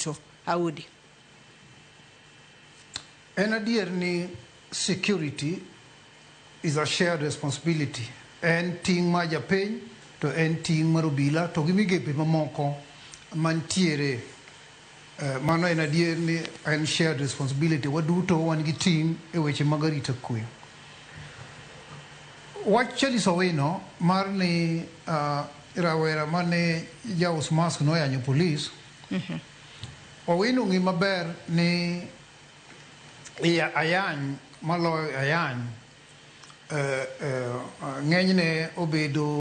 duto. Audi. En adier ni security is a shared responsibility. En ting ma japiny to en ting mar obila to gi migepe mamoko mantiere. Mano en adier ni en shared responsibility. Waduto wan gi ting e weche mag arita kwe. Wach Charles Owino mar ni rawera mane jaus mask noyanyo polis. Owino ng'i maber ni ayany maloyo ayany ng'enyne obedo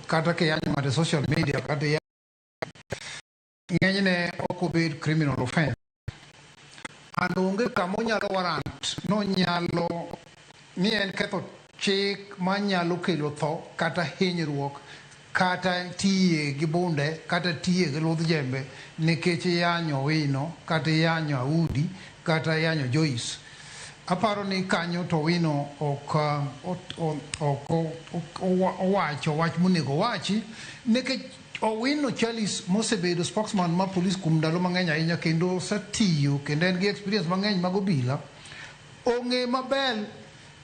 kata kiyanyo ng'ato social media kata ng'enyne ok obed criminal offense. And onge kama onyalo warrant nonyalo ni en ketho chik manyalo kelo tho kata hinyruok kata tiye gi bunde kata tiye gi ludh jembe nikech yanyo Owino kata yanyo Audi kata yanyo Joyce. Aparo ni kanyo to Owino owacho wach monego wachi nikech Owino Charles mosebedo spokesman ma police kuom ndalo mang'eny ahinya kendo satiyo kendo en gi experience mang'eny mag obila. Ong'e maber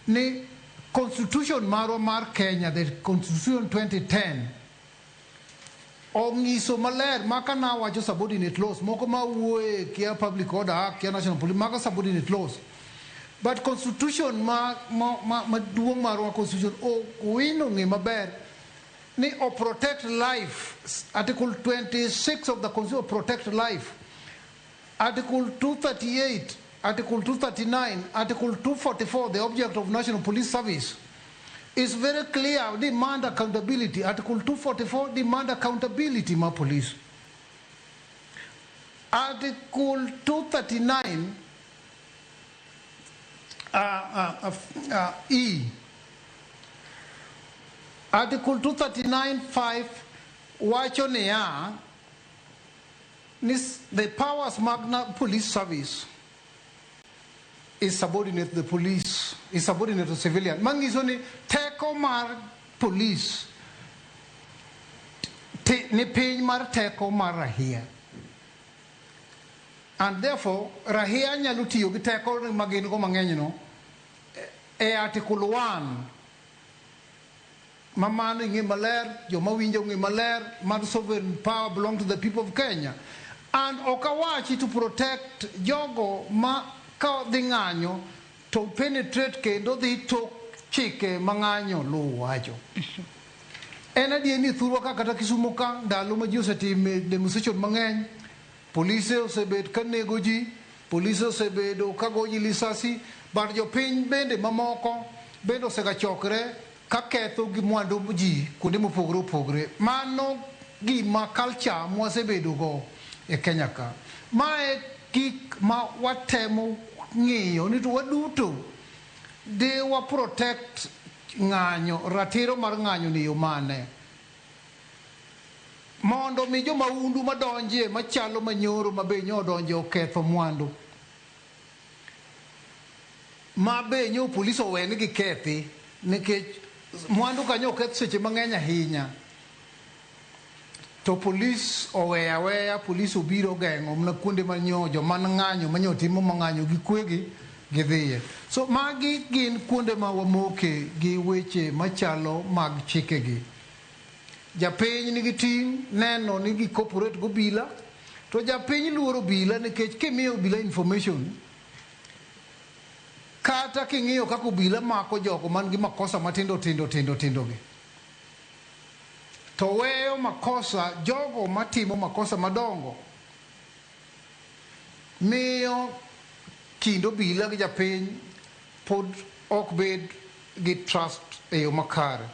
ni Constitution marwa mar Kenya, the Constitution 2010, ongiso maler maka na wacho subordinate laws moko ma wuoye kia public order act kia national police maka subordinate laws, but Constitution maduong' marwa Constitution Owino ng'e maber ni o protect life. Article 26 of the Constitution protect life. Article 238, Article 239, Article 244, the object of National Police Service, is very clear. Demand accountability. Article 244 demand accountability, my police. Article 239 E. Article 239(5) wacho niya, the powers magna police service is subordinate to the police, is subordinate to civilian. Mangiso ni teko mar police ni piny mar teko mar rahia. And therefore, rahia nyalo tiyo gi teko magin go mang'eny no Article 1 mamano ng'e maler, joma winjo ng'e maler, mar sovereign power belong to the people of Kenya. And okawachi to protect jogo ma ka dhi ng'anyo to penetrate kendo dhi tok chike ma ng'anyo luwo wacho. En adier ni thurwa ka kata Kisumu ka ndalo ma ji osetime demonstration mang'eny, polise osebet ka nego ji, polise osebedo ka goji lisasi, but jopiny bende mamoko bende osega chokre ka ketho gi mwandu ji kuonde mopogore opogore. Mano gima culture mwasebedo go e Kenya ka. Mae gik ma watemo ng'iyo ni to waduto de wa protect ng'anyo, ratiro mar ng'anyo ni yo mane mondo mi joma undu madonje machalo manyoro mabenyo odonje oketho mwandu mabenyo police owene gi kethi nikech mwandu kanyo oketh seche mang'eny ahinya to police oweya police obiro geng'o mna kuonde manyo joma ng'anyo manyo timo mang'anyo gi kwegi gidhiye. So magi gin kuonde ma wamoke gi weche machalo mag chikegi. Japiny nigi ting' neno ni gi cooperate go obila, to japiny luoro obila nikech kimiyo obila information kata king'iyo kaka obila mako jogo man gi makosa matindo gi to weyo makosa jogo matimo makosa madongo miyo kind obila gi japiny pod ok bed gi trust e yo makare.